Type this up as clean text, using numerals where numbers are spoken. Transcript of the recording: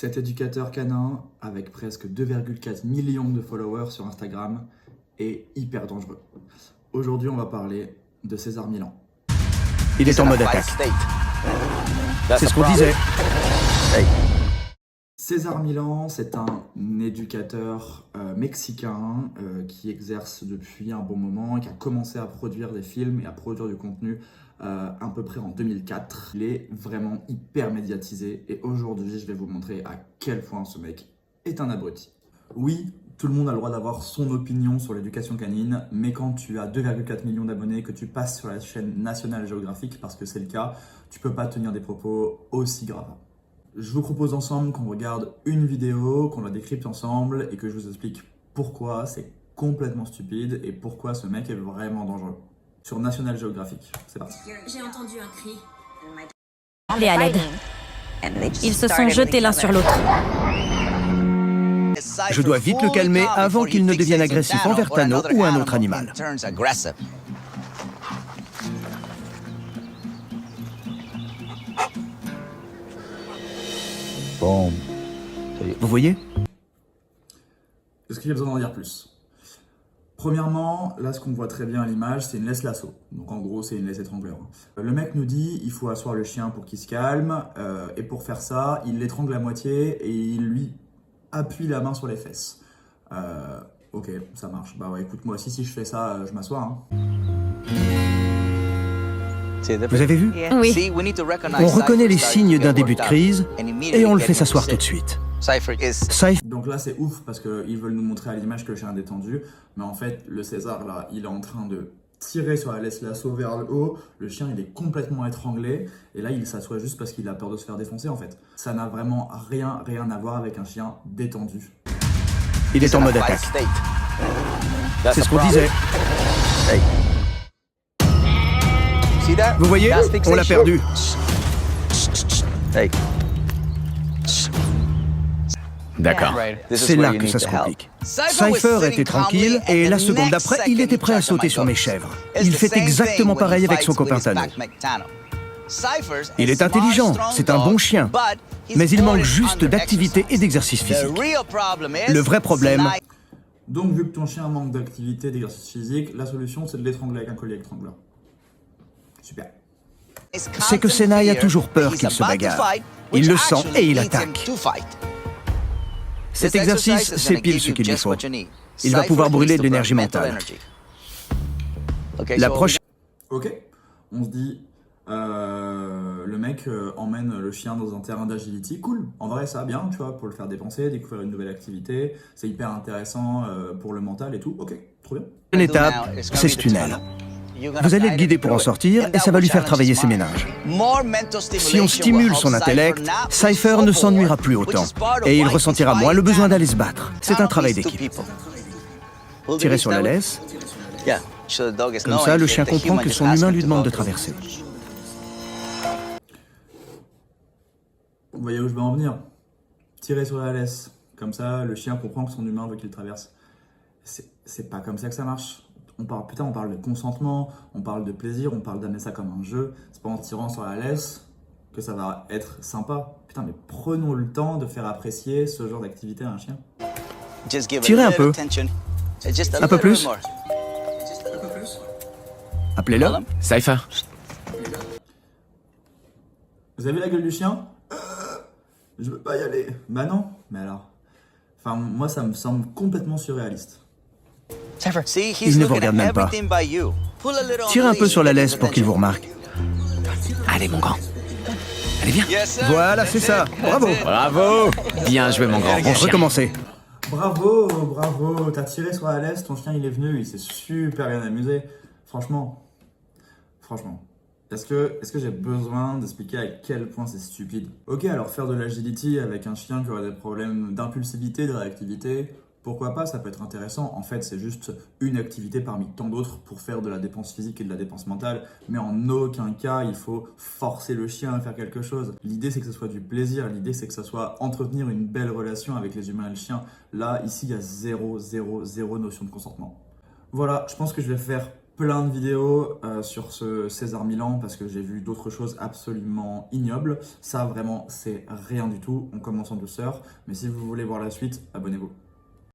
Cet éducateur canin, avec presque 2,4 millions de followers sur Instagram, est hyper dangereux. Aujourd'hui, on va parler de César Millan. Il est en mode attaque. C'est ce qu'on disait. César Millan, c'est un éducateur mexicain qui exerce depuis un bon moment et qui a commencé à produire des films et à produire du contenu à peu près en 2004. Il est vraiment hyper médiatisé et aujourd'hui, je vais vous montrer à quel point ce mec est un abruti. Oui, tout le monde a le droit d'avoir son opinion sur l'éducation canine, mais quand tu as 2,4 millions d'abonnés, que tu passes sur la chaîne National Geographic, parce que c'est le cas, tu peux pas tenir des propos aussi graves. Je vous propose ensemble qu'on regarde une vidéo, qu'on la décrypte ensemble et que je vous explique pourquoi c'est complètement stupide et pourquoi ce mec est vraiment dangereux. Sur National Geographic, c'est parti. J'ai entendu un cri. Et à l'aide. Ils se sont jetés l'un sur l'autre. Je dois vite le calmer avant qu'il ne devienne agressif envers Tano ou un autre animal. Vous voyez? Est-ce qu'il y a besoin d'en dire plus? Premièrement, là ce qu'on voit très bien à l'image, c'est une laisse lasso. Donc en gros, c'est une laisse étrangleur. Le mec nous dit il faut asseoir le chien pour qu'il se calme. Et pour faire ça, il l'étrangle à moitié et il lui appuie la main sur les fesses. Ok, ça marche. Bah ouais, écoute, moi aussi, si je fais ça, je m'assois. Hein. Vous avez vu? Oui. On reconnaît les signes d'un début de crise et on le fait s'asseoir tout de suite. Cypher Donc là, c'est ouf parce qu'ils veulent nous montrer à l'image que le chien est détendu. Mais en fait, le César, là, il est en train de tirer sur la laisse lasso vers le haut. Le chien, il est complètement étranglé. Et là, il s'assoit juste parce qu'il a peur de se faire défoncer, en fait. Ça n'a vraiment rien à voir avec un chien détendu. Il est en mode attaque. C'est ce qu'on disait. Vous voyez? On l'a perdu. D'accord. C'est là que ça se complique. Cypher était tranquille et la seconde d'après, il était prêt à sauter sur mes chèvres. Il fait exactement pareil avec son copain Tano. Il est intelligent, c'est un bon chien, mais il manque juste d'activité et d'exercice physique. Le vrai problème... Donc, vu que ton chien manque d'activité, d'exercice physique, la solution, c'est de l'étrangler avec un collier étrangleur. Super. C'est que Senai a toujours peur qu'il se bagarre. Il le sent et il attaque. Cet exercice, c'est pile ce qu'il lui faut. Il va pouvoir brûler de l'énergie mentale. La prochaine... Ok, on se dit, le mec emmène le chien dans un terrain d'agility, cool. En vrai, ça va bien, tu vois, pour le faire dépenser, découvrir une nouvelle activité. C'est hyper intéressant pour le mental et tout. Ok, trop bien. Une étape, c'est ce tunnel. Vous allez le guider pour en sortir et ça va lui faire travailler ses ménages. Si on stimule son intellect, Cypher ne s'ennuiera plus autant et il ressentira moins le besoin d'aller se battre. C'est un travail d'équipe. Tirez sur la laisse. Comme ça, le chien comprend que son humain lui demande de traverser. Vous voyez où je veux en venir? Tirer sur la laisse. Comme ça, le chien comprend que son humain veut qu'il traverse. C'est pas comme ça que ça marche. On parle de consentement, on parle de plaisir, on parle d'amener ça comme un jeu. C'est pas en tirant sur la laisse que ça va être sympa. Putain, mais prenons le temps de faire apprécier ce genre d'activité à un chien. Tirez un peu. Un peu plus. Appelez-le. Cypher. Vous avez la gueule du chien? Je veux pas y aller. Bah non, mais alors. Enfin, moi, ça me semble complètement surréaliste. Il ne vous regarde même pas. Tirez un peu sur la laisse pour qu'il vous remarque. Allez, mon grand. Allez, viens. Voilà, c'est ça. Bravo. Bravo. Bien joué, mon grand. On recommencer. Bravo, bravo. T'as tiré sur la laisse, ton chien, il est venu, il s'est super bien amusé. Franchement. Est-ce que j'ai besoin d'expliquer à quel point c'est stupide? Ok, alors faire de l'agility avec un chien qui aurait des problèmes d'impulsivité, de réactivité, pourquoi pas, ça peut être intéressant. En fait, c'est juste une activité parmi tant d'autres pour faire de la dépense physique et de la dépense mentale. Mais en aucun cas, il faut forcer le chien à faire quelque chose. L'idée, c'est que ce soit du plaisir. L'idée, c'est que ce soit entretenir une belle relation avec les humains et le chien. Là, ici, il y a zéro notion de consentement. Voilà, je pense que je vais faire plein de vidéos sur ce César Milan parce que j'ai vu d'autres choses absolument ignobles. Ça, vraiment, c'est rien du tout. On commence en douceur. Mais si vous voulez voir la suite, abonnez-vous.